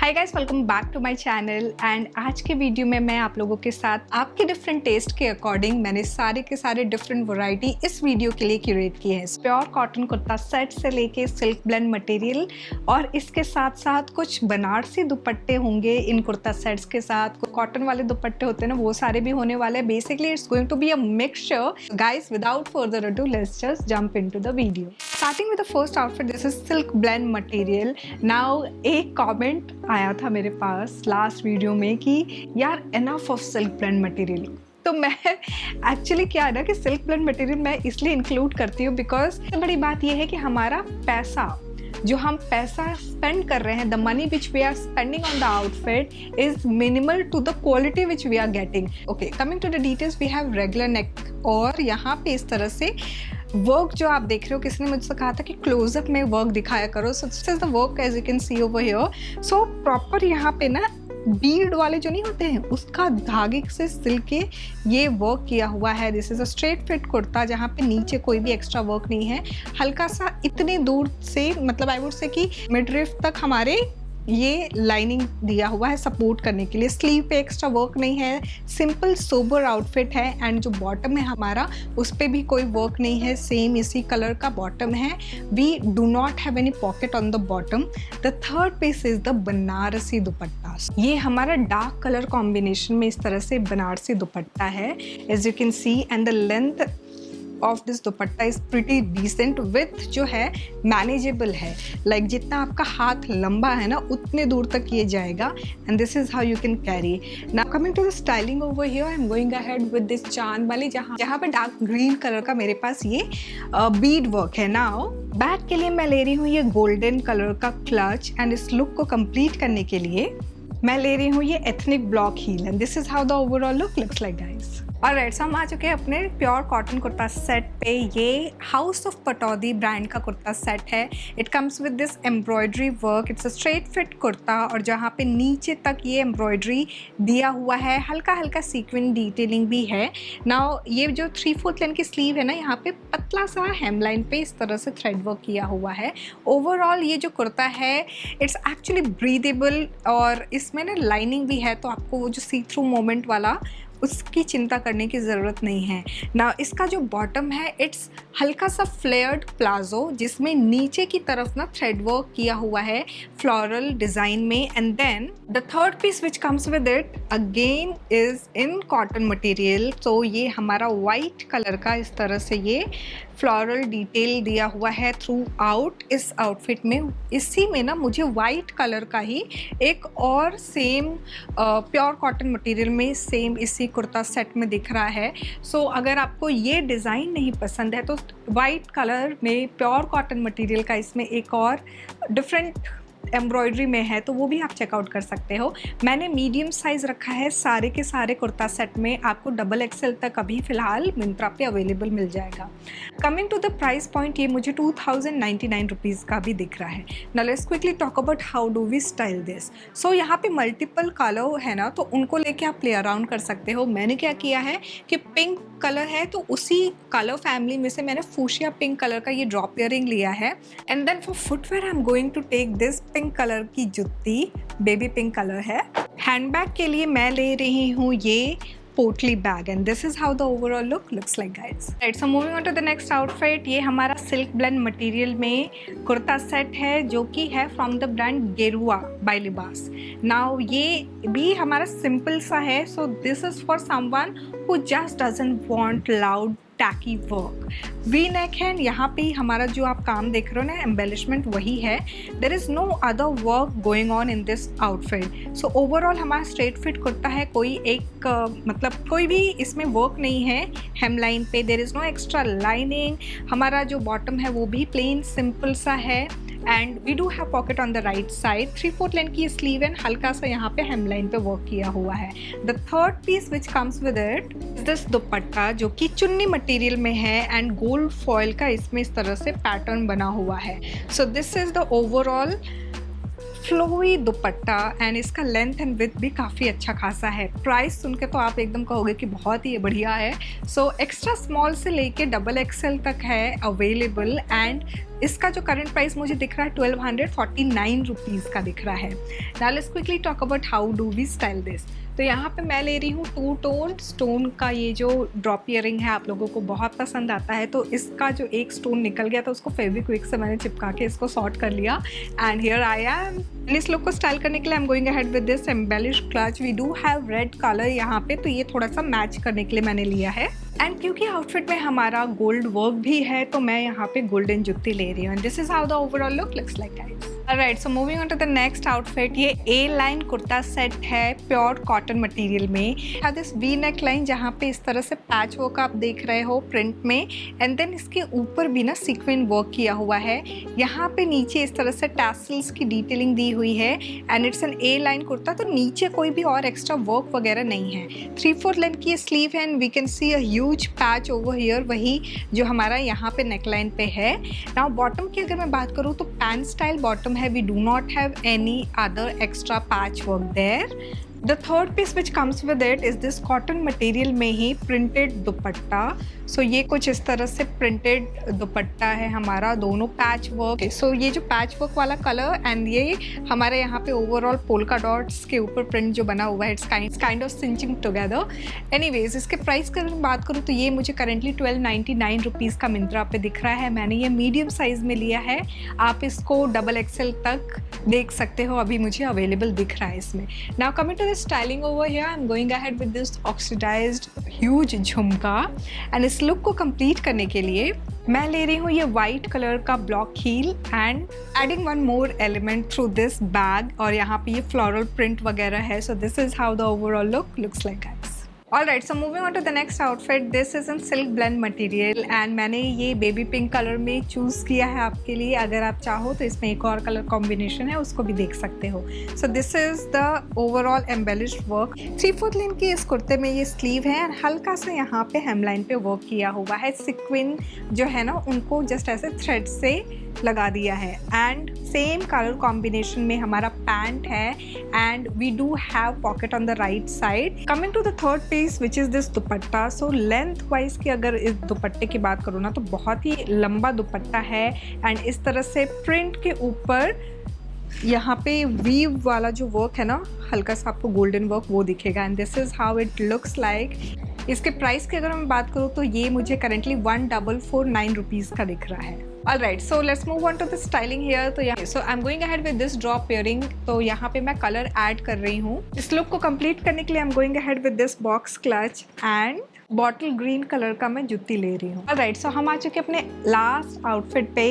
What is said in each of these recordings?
Hi guys, welcome back to my channel. And आज के video में मैं आप लोगों के साथ आपके डिफरेंट टेस्ट के अकॉर्डिंग मैंने सारे के सारे डिफरेंट वैरायटी इस वीडियो के लिए क्यूरेट किए हैं। प्योर कॉटन कुर्ता सेट से लेके सिल्क ब्लेंड मटेरियल और इसके साथ साथ कुछ बनारसी दुपट्टे होंगे इन कुर्ता सेट्स के साथ। कॉटन वाले दुपट्टे होते हैं ना, वो सारे भी होने वाले हैं। Basically it's going to be a mixture. Guys, without further ado let's just jump into the video. Starting with the first outfit, this is silk blend material. Now एक कॉमेंट आया था मेरे पास लास्ट वीडियो में कि यार enough of silk blend material. तो मैं एक्चुअली क्या है ना कि सिल्क ब्लेंड मटेरियल मैं इसलिए इंक्लूड करती हूँ बिकॉज बड़ी बात यह है कि हमारा पैसा जो हम पैसा स्पेंड कर रहे हैं, the money which we are spending on the outfit is minimal to the quality which we are getting. Okay, coming to the details, we have regular neck और यहाँ पे इस तरह से वर्क जो आप देख रहे हो, किसी ने मुझसे कहा था कि क्लोजअप में वर्क दिखाया करो। So this is the work as you can see over here. So proper यहाँ पे ना बीड वाले जो नहीं होते हैं उसका धागे से सिल के ये वर्क किया हुआ है। This is a straight fit kurta जहाँ पे नीचे कोई भी एक्स्ट्रा वर्क नहीं है। हल्का सा इतने दूर से, मतलब आई वुड से कि मिडरिफ तक हमारे ये लाइनिंग दिया हुआ है सपोर्ट करने के लिए। स्लीव पे एक्स्ट्रा वर्क नहीं है, सिंपल सोबर आउटफिट है। एंड जो बॉटम है हमारा उस पर भी कोई वर्क नहीं है, सेम इसी कलर का बॉटम है। We do not have any pocket on the bottom. The third piece is the Banarasi dupatta. ये हमारा डार्क कलर कॉम्बिनेशन में इस तरह से बनारसी दुपट्टा है as you can see. And the length of this dupatta is pretty decent. With जो है मैनेजेबल है, लाइक जितना आपका हाथ लंबा है ना उतने दूर तक ये जाएगा। And this is how you can carry. Now coming to the styling over here, I am going ahead with this चांद वाली जहाँ पे डार्क ग्रीन कलर का मेरे पास ये बीड वर्क है। नाउ बैक के लिए मैं ले रही हूँ ये गोल्डन कलर का क्लच। एंड इस लुक को कंप्लीट करने के लिए मैं ले रही हूँ ये ethnic block heel. And this is how the overall look looks like guys. Alright, हम आ चुके हैं अपने प्योर कॉटन कुर्ता सेट पे। ये हाउस ऑफ पटौदी ब्रांड का कुर्ता सेट है। It comes with this embroidery work. It's a straight fit kurta और जहाँ पे नीचे तक ये एम्ब्रॉयडरी दिया हुआ है, हल्का हल्का सीक्वेंस डिटेलिंग भी है। नाउ ये जो 3/4 लेंथ की स्लीव है ना, यहाँ पे पतला सा हेमलाइन पे इस तरह से थ्रेड वर्क किया हुआ है। ओवरऑल ये जो कुर्ता है इट्स एक्चुअली ब्रीदेबल और इसमें ना लाइनिंग भी है, तो आपको वो जो सी थ्रू मोमेंट वाला उसकी चिंता करने की ज़रूरत नहीं है ना। इसका जो बॉटम है इट्स हल्का सा फ्लेयर्ड प्लाजो जिसमें नीचे की तरफ ना थ्रेड वर्क किया हुआ है फ्लोरल डिज़ाइन में। And then the third piece which comes with it again is in cotton material. तो ये हमारा वाइट कलर का इस तरह से ये फ्लोरल डिटेल दिया हुआ है थ्रू आउट इस आउटफिट में। इसी में ना मुझे वाइट कलर का ही एक और सेम प्योर कॉटन मटेरियल में सेम इसी कुर्ता सेट में दिख रहा है। सो अगर आपको ये डिज़ाइन नहीं पसंद है तो वाइट कलर में प्योर कॉटन मटेरियल का इसमें एक और डिफरेंट एम्ब्रॉयडरी में है, तो वो भी आप चेकआउट कर सकते हो। मैंने मीडियम साइज़ रखा है सारे के सारे कुर्ता सेट में। आपको XXL तक अभी फ़िलहाल मिंत्रा पे अवेलेबल मिल जाएगा। Coming to the price point, ये मुझे 2099 रुपीज़ का भी दिख रहा है। Now let's quickly talk about how do we style this. So यहाँ पे मल्टीपल कलर है ना, तो उनको लेके आप प्ले अराउंड कर सकते हो। मैंने क्या किया है कि पिंक कलर है तो उसी कलर फैमिली में से मैंने फूशिया पिंक कलर का ये ड्रॉप इयरिंग लिया है। And then for footwear I am going to take this pink colour की जुत्ती, बेबी पिंक कलर है। हैंडबैग के लिए मैं ले रही हूँ ये potli bag. And this is how the overall look looks like guys. Right, so moving on to the next outfit. ये हमारा सिल्क ब्लेंड मटेरियल में कुर्ता सेट है जो कि है from the brand Gerua by Libas. Now ये भी हमारा सिंपल सा है। So this is for someone who just doesn't want loud tacky work. V neck है, यहाँ पे हमारा जो आप काम देख रहे हो ना एम्बेलिशमेंट वही है। There is no other work going on in this outfit. So overall हमारा स्ट्रेट फिट कुर्ता है। कोई एक मतलब कोई भी इसमें वर्क नहीं है हेमलाइन पे। There is no extra lining. हमारा जो बॉटम है वो भी प्लेन सिंपल सा है। And we do have pocket on the right side. 3/4 length की स्लीव एंड हल्का सा यहाँ पे हेमलाइन पे वर्क किया हुआ है। The third piece which comes with it is this dupatta जो कि चुन्नी मटेरियल में है एंड गोल्ड फॉयल का इसमें इस तरह से पैटर्न बना हुआ है। So this is the overall flowy dupatta and इसका लेंथ एंड विड्थ भी काफ़ी अच्छा खासा है। प्राइस सुन के तो आप एकदम कहोगे कि बहुत ही बढ़िया है। सो एक्स्ट्रा स्मॉल से लेके XXL तक है अवेलेबल। एंड इसका जो करंट प्राइस मुझे दिख रहा है 1249 रुपीज़ का दिख रहा है। Now let's quickly talk about how do we style this. तो यहाँ पे मैं ले रही हूँ 2 टोन स्टोन का ये जो ड्रॉप इयरिंग है, आप लोगों को बहुत पसंद आता है। तो इसका जो एक स्टोन निकल गया था उसको फेविक्विक से मैंने चिपका के इसको सॉर्ट कर लिया एंड हियर आई एम। इस लुक को स्टाइल करने के लिए I am going ahead with this embellish clutch. We do have red colour यहाँ पे, तो ये थोड़ा सा मैच करने के लिए मैंने लिया है। एंड क्योंकि आउटफिट में हमारा गोल्ड वर्क भी है तो मैं यहाँ पे गोल्डन जुत्ती ले रही हूँ। This is how the overall look looks like guys. Alright, so moving on to the next outfit. ये ए लाइन कुर्ता सेट है प्योर कॉटन मटेरियल में। दिस वी नेक लाइन जहाँ पे इस तरह से पैच वर्क आप देख रहे हो प्रिंट में, एंड देन इसके ऊपर भी ना सीक्वेंस वर्क किया हुआ है। यहाँ पे नीचे इस तरह से टैसल्स की डिटेलिंग दी हुई है and it's an A line kurta, तो नीचे कोई भी और एक्स्ट्रा वर्क वगैरह नहीं है। 3/4 लेंथ की स्लीव है and we can see a huge patch over here, वही जो हमारा यहाँ पे नेकलाइन पे है। नाउ बॉटम की अगर मैं बात करूँ तो पैंट स्टाइल बॉटम है। We do not have any other extra patch work there. The third piece which comes with it is this cotton material में ही printed दुपट्टा। सो ये कुछ इस तरह से प्रिंटेड दुपट्टा है हमारा, दोनों पैच वर्क। सो ये जो पैच वर्क वाला कलर एंड ये हमारे यहाँ पे ओवरऑल पोल्का डॉट्स के ऊपर प्रिंट जो बना हुआ है, it's kind of cinching together. Anyways, इसके प्राइस की अगर मैं बात करूँ तो ये मुझे करेंटली 1299 रुपीज़ का मिंत्रा पे दिख रहा है। मैंने ये मीडियम साइज़ में लिया है, आप इसको XXL तक देख सकते हो, अभी मुझे अवेलेबल दिख रहा है इसमें। Now coming to the styling over here, I am going ahead with this oxidised huge jhumka and इस लुक को कंप्लीट करने के लिए मैं ले रही हूँ ये वाइट कलर का block heel and adding one more element through this bag, और यहाँ पे ये फ्लोरल प्रिंट वगैरह है। So this is how the overall look looks like guys. Alright, so moving on to the next outfit. This is in silk blend material and मैंने ये baby pink colour में choose किया है आपके लिए। अगर आप चाहो तो इसमें एक और कलर कॉम्बिनेशन है, उसको भी देख सकते हो। So this is the overall embellished work. 3/4 length की इस कुर्ते में ये स्लीव है एंड हल्का सा यहाँ पे हेमलाइन पे वर्क किया हुआ है। सिक्विन जो है ना उनको जस्ट ऐसे थ्रेड से लगा दिया है एंड सेम कलर कॉम्बिनेशन में हमारा पैंट है and we do have pocket on the right side. Coming to the third piece which is this dupatta. So length wise की अगर इस दुपट्टे की बात करूँ ना तो बहुत ही लंबा दुपट्टा है एंड इस तरह से प्रिंट के ऊपर यहाँ पे वीव वाला जो वर्क है ना, हल्का सा आपको गोल्डन वर्क वो दिखेगा and this is how it looks like. इसके प्राइस की अगर मैं बात करूँ तो ये मुझे करेंटली 1449 रुपीज़ का दिख रहा है। Alright, so let's move on to the styling here. तो यहाँ so I'm going ahead with this drop earring। तो यहाँ पे मैं कलर ऐड कर रही हूँ। इस लुक को कंप्लीट करने के लिए I'm going ahead with this box clutch and bottle green colour का मैं जुत्ती ले रही हूँ। ऑलराइट, सो हम आ चुके अपने लास्ट आउटफिट पे।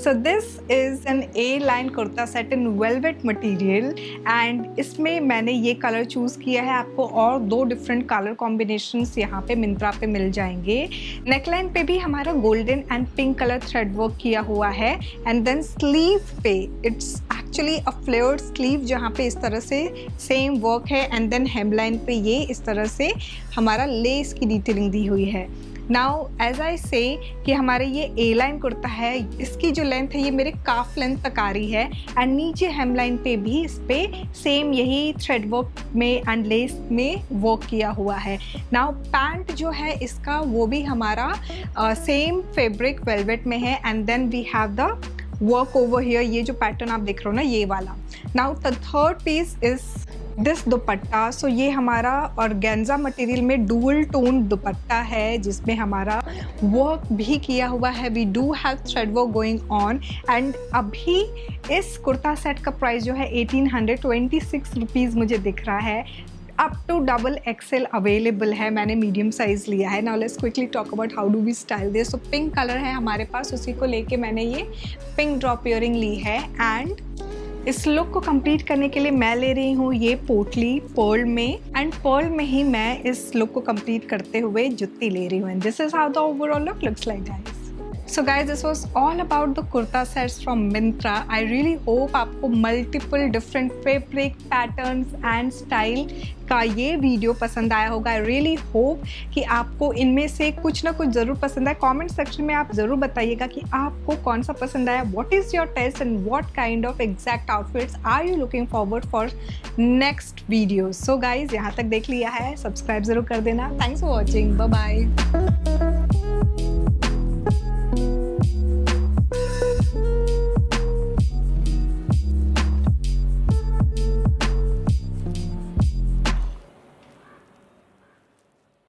So this is an A line kurta set in velvet material and इसमें मैंने ये कलर चूज़ किया है। आपको और 2 डिफरेंट कलर कॉम्बिनेशंस यहाँ पे मिंत्रा पे मिल जाएंगे। नेकलाइन पे भी हमारा golden and pink colour thread work किया हुआ है एंड देन स्लीव पे it's actually a flared sleeve जहाँ पे इस तरह से सेम वर्क है एंड देन हेमलाइन पे ये इस तरह से हमारा लेस की डिटेलिंग दी हुई है। नाउ एज आई से कि हमारे ये ए लाइन कुर्ता है, इसकी जो लेंथ है ये मेरे काफ लेंथ तक आ रही है एंड नीचे हेमलाइन पे भी इस पे सेम यही थ्रेड वर्क में एंड लेस में वर्क किया हुआ है। नाउ पैंट जो है इसका वो भी हमारा सेम फैब्रिक वेलवेट में है and then we have the work over here, ये जो पैटर्न आप देख रहे हो ना ये वाला। Now the third piece is this dupatta. So ये हमारा ऑर्गेन्जा मटेरियल में डुअल टोन दुपट्टा है जिसमें हमारा वर्क भी किया हुआ है। We do have thread work going on and अभी इस कुर्ता सेट का प्राइस जो है 1826 रुपीज़ मुझे दिख रहा है। अप टू XXL अवेलेबल है, मैंने मीडियम साइज़ लिया है। Now let's quickly talk about how do we style this. So pink colour है हमारे पास, उसी को लेके मैंने ये पिंक ड्रॉप इयरिंग ली है एंड इस लुक को कंप्लीट करने के लिए मैं ले रही हूँ ये पोटली पर्ल में एंड पर्ल में ही मैं इस लुक को कंप्लीट करते हुए जुत्ती ले रही हूँ and this is how the overall look looks like guys. So guys, this was all about the kurta sets from Myntra. I really hope आपको multiple different fabric patterns and style का ये video पसंद आया होगा। I really hope कि आपको इनमें से कुछ ना कुछ ज़रूर पसंद आए। कमेंट सेक्शन में आप ज़रूर बताइएगा कि आपको कौन सा पसंद आया। What is your taste and what kind of exact outfits are you looking forward for next videos? So guys, यहाँ तक देख लिया है, सब्सक्राइब ज़रूर कर देना। Thanks for watching. Bye bye.